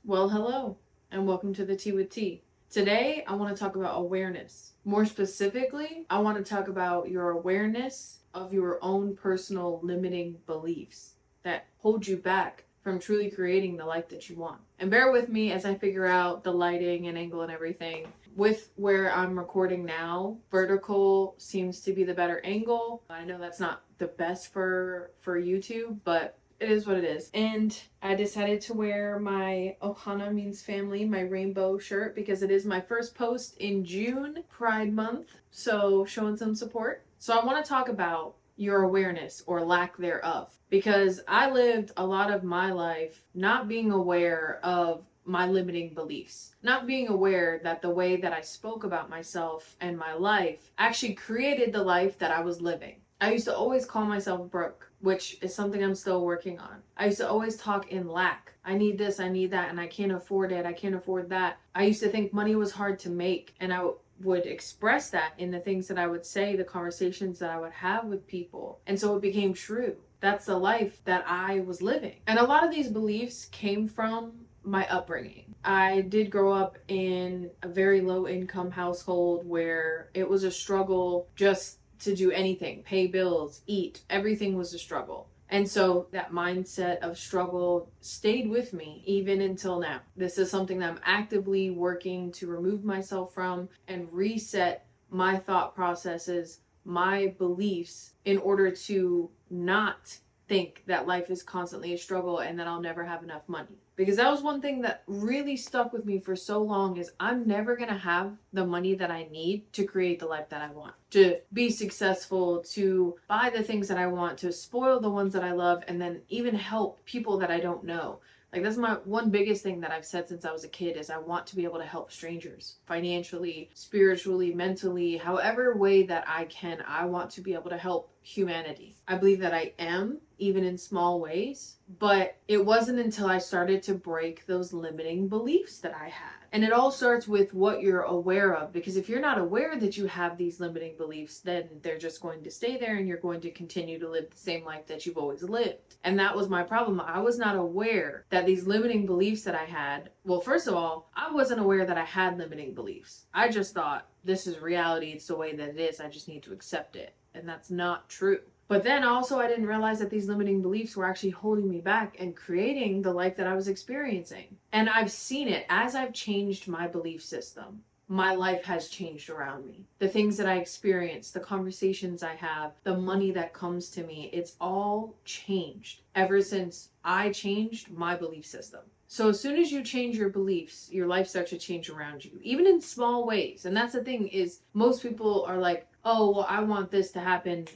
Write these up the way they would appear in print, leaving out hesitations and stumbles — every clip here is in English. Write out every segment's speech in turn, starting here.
Well, hello, and welcome to the Tea with Tea. Today, I want to talk about awareness. More specifically, I want to talk about your awareness of your own personal limiting beliefs that hold you back from truly creating the life that you want. And bear with me as I figure out the lighting and angle and everything. With where I'm recording now, vertical seems to be the better angle. I know that's not the best for YouTube, but it is what it is. And I decided to wear my Ohana means family, my rainbow shirt, because it is my first post in June, Pride Month. So showing some support. So I want to talk about your awareness or lack thereof, because I lived a lot of my life not being aware of my limiting beliefs, not being aware that the way that I spoke about myself and my life actually created the life that I was living. I used to always call myself broke, which is something I'm still working on. I used to always talk in lack. I need this, I need that, and I can't afford it, I can't afford that. I used to think money was hard to make, and I would express that in the things that I would say, the conversations that I would have with people. And so it became true. That's the life that I was living. And a lot of these beliefs came from my upbringing. I did grow up in a very low income household where it was a struggle just to do anything, pay bills, eat, everything was a struggle. And so that mindset of struggle stayed with me even until now. This is something that I'm actively working to remove myself from and reset my thought processes, my beliefs, in order to not think that life is constantly a struggle and that I'll never have enough money. Because that was one thing that really stuck with me for so long, is I'm never going to have the money that I need to create the life that I want, to be successful, to buy the things that I want, to spoil the ones that I love, and then even help people that I don't know. Like, that's my one biggest thing that I've said since I was a kid, is I want to be able to help strangers financially, spiritually, mentally, however way that I can. I want to be able to help humanity. I believe that I am, even in small ways, but it wasn't until I started to break those limiting beliefs that I had. And it all starts with what you're aware of, because if you're not aware that you have these limiting beliefs, then they're just going to stay there and you're going to continue to live the same life that you've always lived. And that was my problem. I was not aware that these limiting beliefs that I had, well, first of all, I wasn't aware that I had limiting beliefs. I just thought, this is reality, it's the way that it is, I just need to accept it. And that's not true. But then also, I didn't realize that these limiting beliefs were actually holding me back and creating the life that I was experiencing. And I've seen it as I've changed my belief system. My life has changed around me. The things that I experience, the conversations I have, the money that comes to me, it's all changed ever since I changed my belief system. So as soon as you change your beliefs, your life starts to change around you, even in small ways. And that's the thing, is most people are like, oh, well, I want this to happen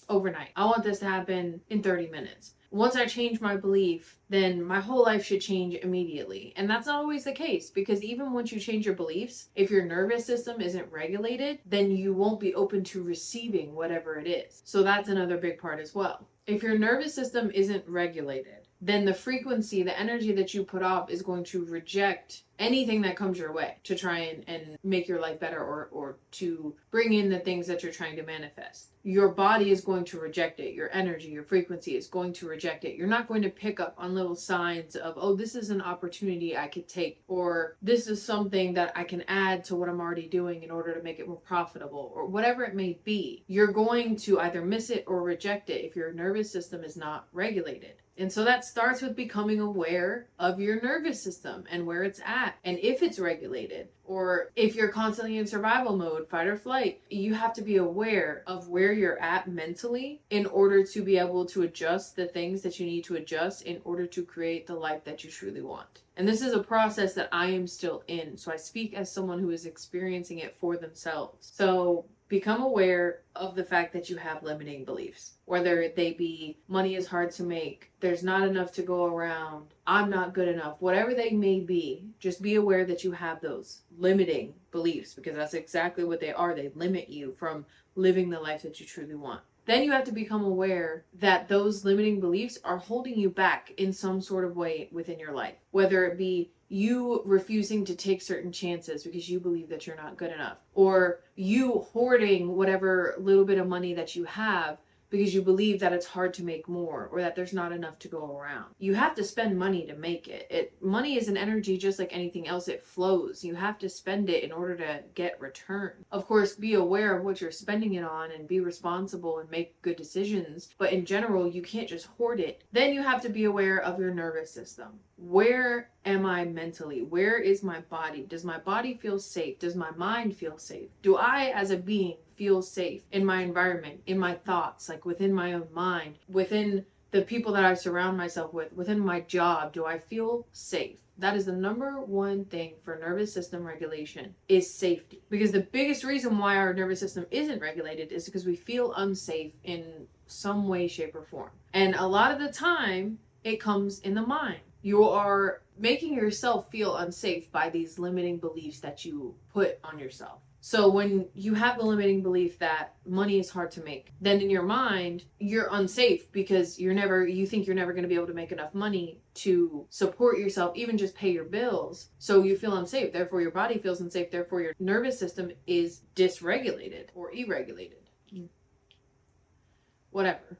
overnight. I want this to happen in 30 minutes. Once I change my belief, then my whole life should change immediately. And that's not always the case, because even once you change your beliefs, if your nervous system isn't regulated, then you won't be open to receiving whatever it is. So that's another big part as well. If your nervous system isn't regulated, then the frequency, the energy that you put off is going to reject anything that comes your way to try and make your life better, or to bring in the things that you're trying to manifest. Your body is going to reject it. Your energy, your frequency is going to reject it. You're not going to pick up on little signs of, oh, this is an opportunity I could take, or this is something that I can add to what I'm already doing in order to make it more profitable, or whatever it may be. You're going to either miss it or reject it if your nervous system is not regulated. And so that starts with becoming aware of your nervous system and where it's at, and if it's regulated, or if you're constantly in survival mode, fight or flight. You have to be aware of where you're at mentally in order to be able to adjust the things that you need to adjust in order to create the life that you truly want. And this is a process that I am still in. So I speak as someone who is experiencing it for themselves. So become aware of the fact that you have limiting beliefs, whether they be money is hard to make, there's not enough to go around, I'm not good enough, whatever they may be. Just be aware that you have those limiting beliefs, because that's exactly what they are. They limit you from living the life that you truly want. Then you have to become aware that those limiting beliefs are holding you back in some sort of way within your life, whether it be you refusing to take certain chances because you believe that you're not good enough, or you hoarding whatever little bit of money that you have because you believe that it's hard to make more or that there's not enough to go around. You have to spend money to make it. Money is an energy just like anything else. It flows. You have to spend it in order to get return. Of course, be aware of what you're spending it on and be responsible and make good decisions. But in general, you can't just hoard it. Then you have to be aware of your nervous system. Where am I mentally? Where is my body? Does my body feel safe? Does my mind feel safe? Do I, as a being, feel safe in my environment, in my thoughts, like within my own mind, within the people that I surround myself with, within my job? Do I feel safe? That is the number one thing for nervous system regulation, is safety. Because the biggest reason why our nervous system isn't regulated is because we feel unsafe in some way, shape, or form. And a lot of the time, it comes in the mind. You are making yourself feel unsafe by these limiting beliefs that you put on yourself. So when you have the limiting belief that money is hard to make, then in your mind, you're unsafe because you think you're never going to be able to make enough money to support yourself, even just pay your bills. So you feel unsafe. Therefore, your body feels unsafe. Therefore, your nervous system is dysregulated or irregulated. Whatever.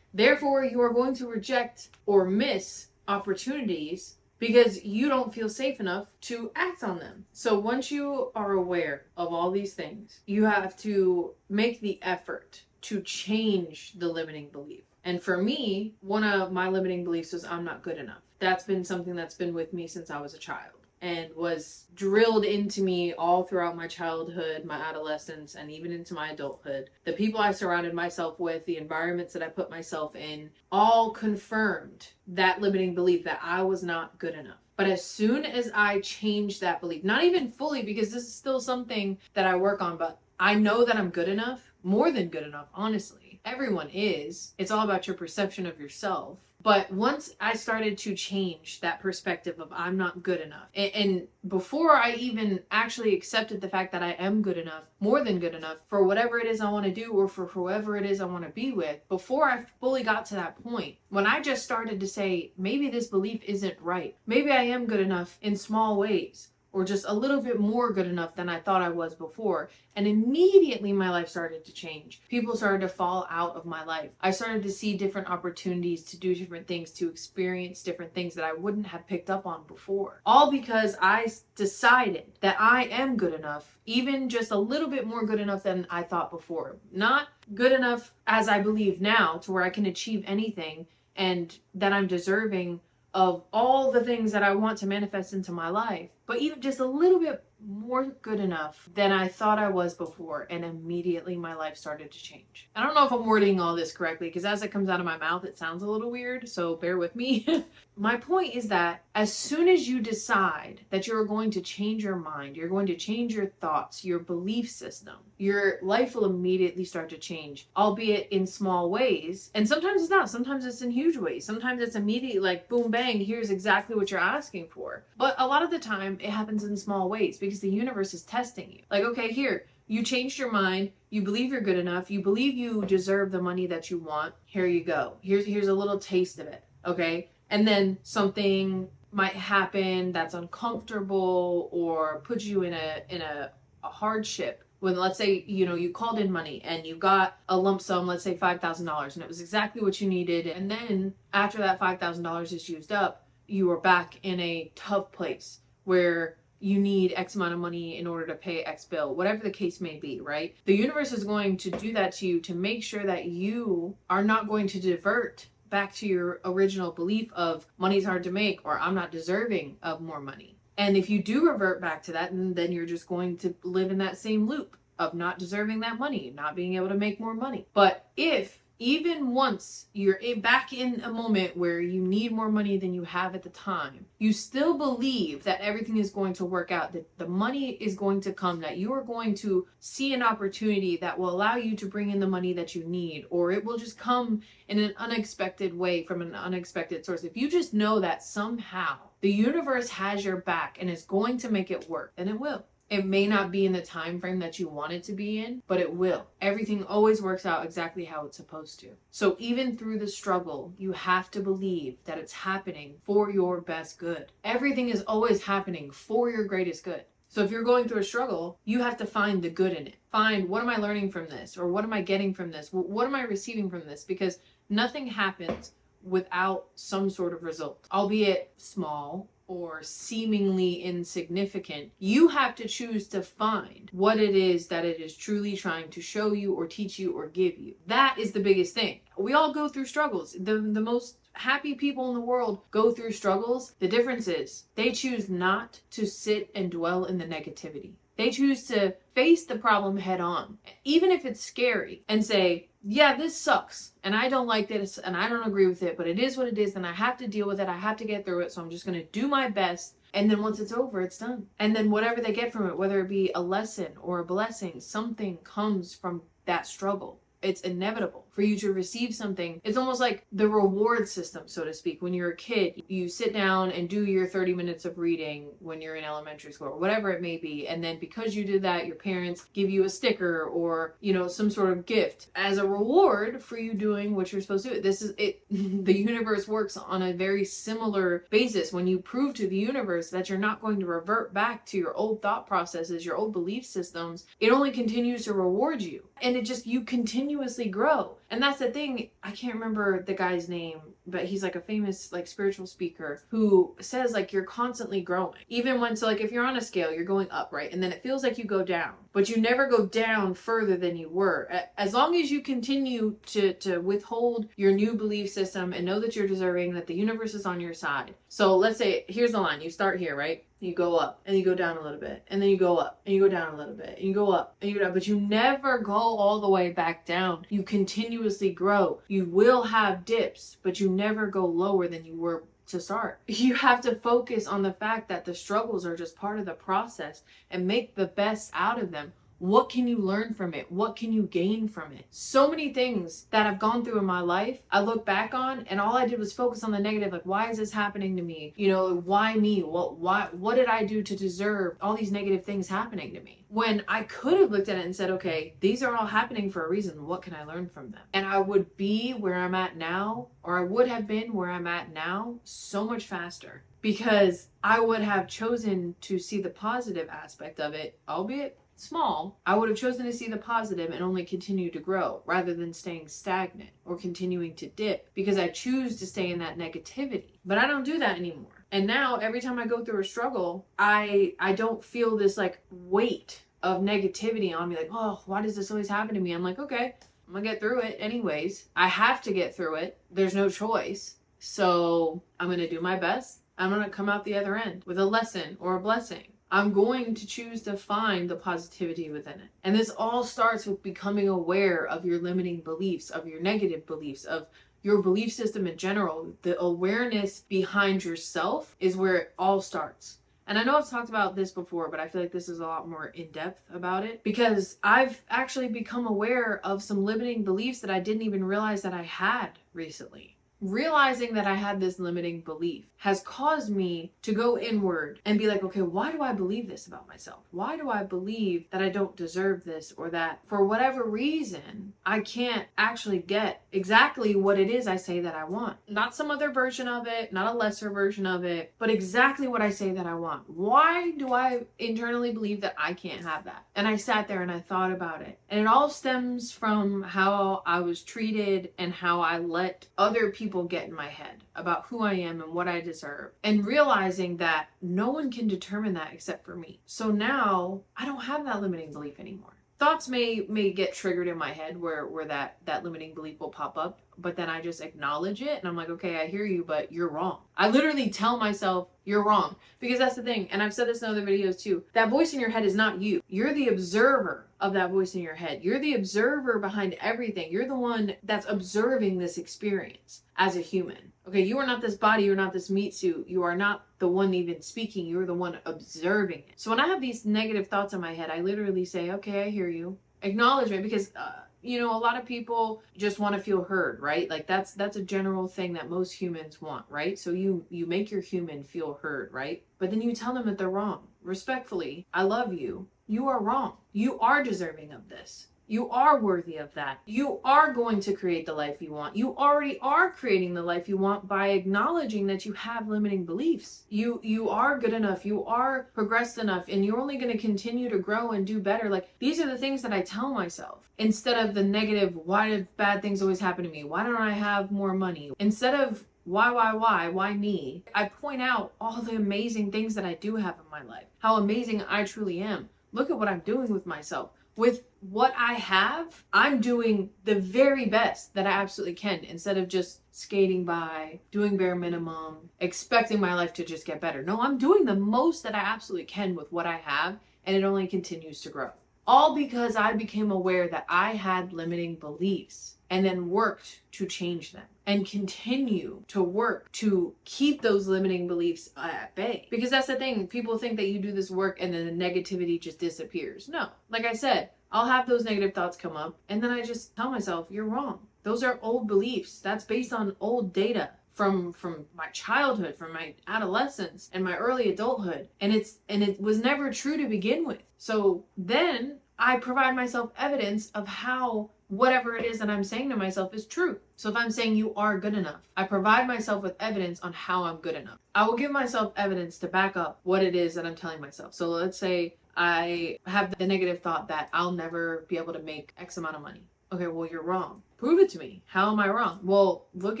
Therefore, you are going to reject or miss opportunities because you don't feel safe enough to act on them. So once you are aware of all these things, you have to make the effort to change the limiting belief. And for me, one of my limiting beliefs was I'm not good enough. That's been something that's been with me since I was a child and was drilled into me all throughout my childhood, my adolescence, and even into my adulthood. The people I surrounded myself with, the environments that I put myself in, all confirmed that limiting belief that I was not good enough. But as soon as I changed that belief, not even fully, because this is still something that I work on, but I know that I'm good enough, more than good enough, honestly. Everyone is. It's all about your perception of yourself. But once I started to change that perspective of I'm not good enough, and before I even actually accepted the fact that I am good enough, more than good enough, for whatever it is I want to do or for whoever it is I want to be with, before I fully got to that point, when I just started to say, maybe this belief isn't right, maybe I am good enough in small ways, or just a little bit more good enough than I thought I was before. And immediately my life started to change. People started to fall out of my life. I started to see different opportunities to do different things, to experience different things that I wouldn't have picked up on before. All because I decided that I am good enough, even just a little bit more good enough than I thought before. Not good enough as I believe now to where I can achieve anything and that I'm deserving of all the things that I want to manifest into my life, but even just a little bit more good enough than I thought I was before, and immediately my life started to change. I don't know if I'm wording all this correctly, because as it comes out of my mouth, it sounds a little weird, so bear with me. My point is that as soon as you decide that you're going to change your mind, you're going to change your thoughts, your belief system, your life will immediately start to change, albeit in small ways. And sometimes it's not. Sometimes it's in huge ways. Sometimes it's immediate, like boom, bang, here's exactly what you're asking for. But a lot of the time, it happens in small ways because the universe is testing you. Like, okay, here, you changed your mind. You believe you're good enough. You believe you deserve the money that you want. Here you go. Here's a little taste of it. Okay? And then something might happen that's uncomfortable or puts you in a hardship. When, let's say, you called in money and you got a lump sum, let's say $5,000, and it was exactly what you needed. And then after that $5,000 is used up, you are back in a tough place where you need X amount of money in order to pay X bill, whatever the case may be, right? The universe is going to do that to you to make sure that you are not going to divert back to your original belief of money's hard to make or I'm not deserving of more money. And if you do revert back to that, then you're just going to live in that same loop of not deserving that money, not being able to make more money. But if even once you're back in a moment where you need more money than you have at the time, you still believe that everything is going to work out, that the money is going to come, that you are going to see an opportunity that will allow you to bring in the money that you need, or it will just come in an unexpected way from an unexpected source. If you just know that somehow the universe has your back and is going to make it work, then it will. It may not be in the time frame that you want it to be in, but it will. Everything always works out exactly how it's supposed to. So even through the struggle, you have to believe that it's happening for your best good. Everything is always happening for your greatest good. So if you're going through a struggle, you have to find the good in it. Find, what am I learning from this? Or what am I getting from this? What am I receiving from this? Because nothing happens without some sort of result, albeit small or seemingly insignificant. You have to choose to find what it is that it is truly trying to show you or teach you or give you. That is the biggest thing. We all go through struggles. The most happy people in the world go through struggles. The difference is they choose not to sit and dwell in the negativity. They choose to face the problem head on, even if it's scary, and say, yeah, this sucks, and I don't like this, and I don't agree with it, but it is what it is, and I have to deal with it. I have to get through it, so I'm just going to do my best. And then once it's over, it's done. And then whatever they get from it, whether it be a lesson or a blessing, something comes from that struggle. It's inevitable for you to receive something. It's almost like the reward system, so to speak. When you're a kid, you sit down and do your 30 minutes of reading when you're in elementary school or whatever it may be. And then because you did that, your parents give you a sticker or, some sort of gift as a reward for you doing what you're supposed to do. This is it. The universe works on a very similar basis. When you prove to the universe that you're not going to revert back to your old thought processes, your old belief systems, it only continues to reward you. And you continuously grow. And that's the thing. I can't remember the guy's name, but he's like a famous spiritual speaker who says you're constantly growing. Even when, if you're on a scale, you're going up, right? And then it feels like you go down, but you never go down further than you were. As long as you continue to withhold your new belief system and know that you're deserving, that the universe is on your side. So let's say, here's the line. You start here, right? You go up and you go down a little bit, and then you go up and you go down a little bit, and you go up and you go down, but you never go all the way back down. You continuously grow. You will have dips, but you never go lower than you were to start. You have to focus on the fact that the struggles are just part of the process and make the best out of them. What can you learn from it? What can you gain from it? So many things that I've gone through in my life, I look back on and all I did was focus on the negative. Why is this happening to me? Why me? What did I do to deserve all these negative things happening to me? When I could have looked at it and said, okay, these are all happening for a reason. What can I learn from them? And I would be where I'm at now, or I would have been where I'm at now so much faster, because I would have chosen to see the positive aspect of it, albeit small. I would have chosen to see the positive and only continue to grow rather than staying stagnant or continuing to dip, because I choose to stay in that negativity. But I don't do that anymore. And now every time I go through a struggle, I don't feel this weight of negativity on me, oh, why does this always happen to me? I'm like, okay, I'm gonna get through it anyways. I have to get through it. There's no choice. So I'm gonna do my best. I'm gonna come out the other end with a lesson or a blessing. I'm going to choose to find the positivity within it. And this all starts with becoming aware of your limiting beliefs, of your negative beliefs, of your belief system in general. The awareness behind yourself is where it all starts. And I know I've talked about this before, but I feel like this is a lot more in depth about it, because I've actually become aware of some limiting beliefs that I didn't even realize that I had recently. Realizing that I had this limiting belief has caused me to go inward and be like, okay, why do I believe this about myself? Why do I believe that I don't deserve this, or that for whatever reason, I can't actually get exactly what it is I say that I want? Not some other version of it, not a lesser version of it, but exactly what I say that I want. Why do I internally believe that I can't have that? And I sat there and I thought about it. And it all stems from how I was treated and how I let other people get in my head about who I am and what I deserve, and realizing that no one can determine that except for me. So now I don't have that limiting belief anymore. Thoughts may get triggered in my head where that limiting belief will pop up, but then I just acknowledge it and I'm like, okay, I hear you, but you're wrong. I literally tell myself you're wrong, because that's the thing. And I've said this in other videos too. That voice in your head is not you. You're the observer of that voice in your head. You're the observer behind everything. You're the one that's observing this experience as a human. Okay, you are not this body, you're not this meat suit, you are not the one even speaking, you're the one observing it. So when I have these negative thoughts in my head, I literally say, okay, I hear you. Acknowledgement, because a lot of people just want to feel heard, right? That's a general thing that most humans want, right? So you make your human feel heard, right? But then you tell them that they're wrong. Respectfully, I love you. You are wrong. You are deserving of this. You are worthy of that. You are going to create the life you want. You already are creating the life you want by acknowledging that you have limiting beliefs. You are good enough. You are progressed enough, and you're only going to continue to grow and do better. Like, these are the things that I tell myself instead of the negative, why did bad things always happen to me? Why don't I have more money? Instead of why me? I point out all the amazing things that I do have in my life, how amazing I truly am. Look at what I'm doing with myself. With what I have, I'm doing the very best that I absolutely can, instead of just skating by, doing bare minimum, expecting my life to just get better. No, I'm doing the most that I absolutely can with what I have, and it only continues to grow. All because I became aware that I had limiting beliefs and then worked to change them and continue to work to keep those limiting beliefs at bay. Because that's the thing, people think that you do this work and then the negativity just disappears. No, like I said, I'll have those negative thoughts come up and then I just tell myself, you're wrong. Those are old beliefs. That's based on old data from my childhood, from my adolescence and my early adulthood. And it was never true to begin with. So then I provide myself evidence of how whatever it is that I'm saying to myself is true. So if I'm saying you are good enough, I provide myself with evidence on how I'm good enough. I will give myself evidence to back up what it is that I'm telling myself. So let's say I have the negative thought that I'll never be able to make X amount of money. Okay, well, you're wrong. Prove it to me. How am I wrong? Well, look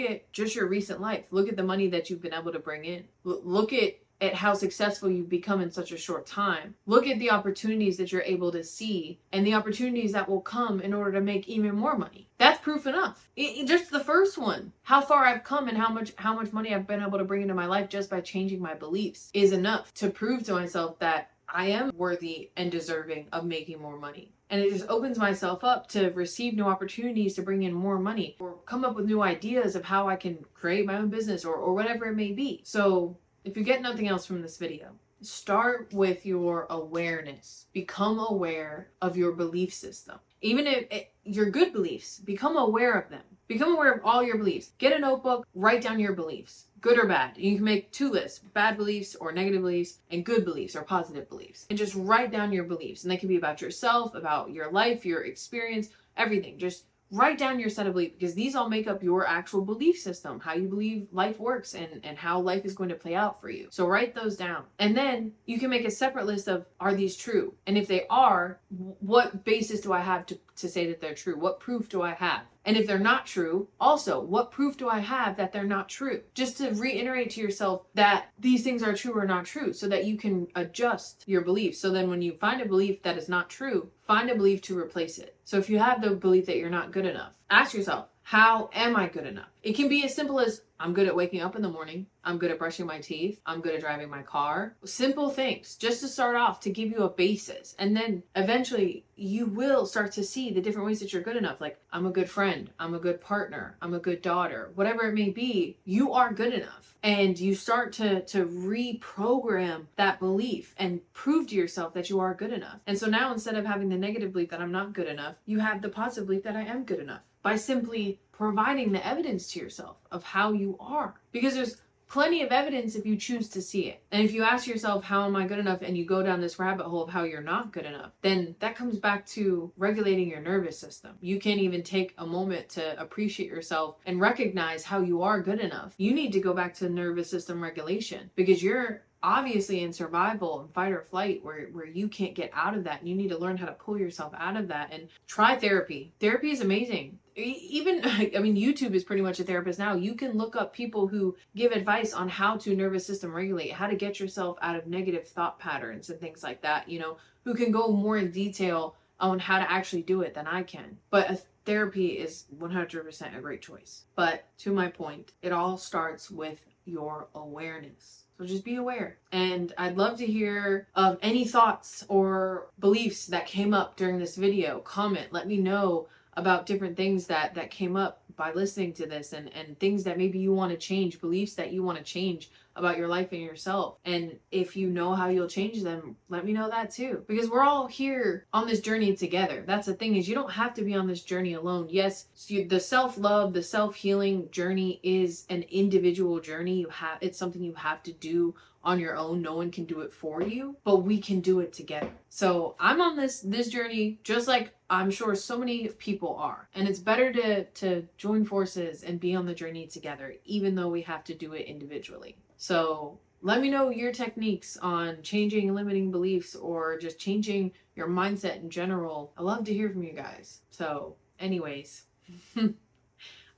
at just your recent life. Look at the money that you've been able to bring in. Look at how successful you've become in such a short time. Look at the opportunities that you're able to see and the opportunities that will come in order to make even more money. That's proof enough. Just the first one, how far I've come and how much money I've been able to bring into my life just by changing my beliefs is enough to prove to myself that I am worthy and deserving of making more money. And it just opens myself up to receive new opportunities to bring in more money or come up with new ideas of how I can create my own business or whatever it may be. So if you get nothing else from this video, start with your awareness. Become aware of your belief system. Even if your good beliefs, become aware of them. Become aware of all your beliefs. Get a notebook, write down your beliefs, good or bad. You can make 2 lists, bad beliefs or negative beliefs, and good beliefs or positive beliefs. And just write down your beliefs. And they can be about yourself, about your life, your experience, everything. Just write down your set of beliefs, because these all make up your actual belief system, how you believe life works and how life is going to play out for you. So write those down. And then you can make a separate list of, are these true? And if they are, what basis do I have to say that they're true? What proof do I have? And if they're not true, also, what proof do I have that they're not true? Just to reiterate to yourself that these things are true or not true, so that you can adjust your beliefs. So then when you find a belief that is not true, find a belief to replace it. So if you have the belief that you're not good enough, ask yourself, how am I good enough? It can be as simple as, I'm good at waking up in the morning. I'm good at brushing my teeth. I'm good at driving my car. Simple things, just to start off, to give you a basis. And then eventually you will start to see the different ways that you're good enough. Like, I'm a good friend. I'm a good partner. I'm a good daughter. Whatever it may be, you are good enough. And you start to reprogram that belief and prove to yourself that you are good enough. And so now, instead of having the negative belief that I'm not good enough, you have the positive belief that I am good enough, by simply providing the evidence to yourself of how you are. Because there's plenty of evidence if you choose to see it. And if you ask yourself, how am I good enough? And you go down this rabbit hole of how you're not good enough, then that comes back to regulating your nervous system. You can't even take a moment to appreciate yourself and recognize how you are good enough. You need to go back to nervous system regulation, because you're obviously in survival and fight or flight where you can't get out of that. And you need to learn how to pull yourself out of that and try therapy. Therapy is amazing. Even, I mean, YouTube is pretty much a therapist now. You can look up people who give advice on how to nervous system regulate, how to get yourself out of negative thought patterns and things like that, you know, who can go more in detail on how to actually do it than I can. But therapy is 100% a great choice. But to my point, it all starts with your awareness. So just be aware. And I'd love to hear of any thoughts or beliefs that came up during this video. Comment, let me know about different things that came up by listening to this, and things that maybe you want to change, beliefs that you want to change about your life and yourself. And if you know how you'll change them, let me know that too. Because we're all here on this journey together. That's the thing, is you don't have to be on this journey alone. Yes, the self-love, the self-healing journey is an individual journey. It's something you have to do on your own. No one can do it for you, but we can do it together. So I'm on this journey, just like I'm sure so many people are. And it's better to join forces and be on the journey together, even though we have to do it individually. So let me know your techniques on changing limiting beliefs or just changing your mindset in general. I love to hear from you guys. So, anyways,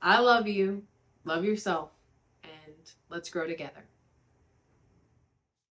I love you, love yourself, and let's grow together.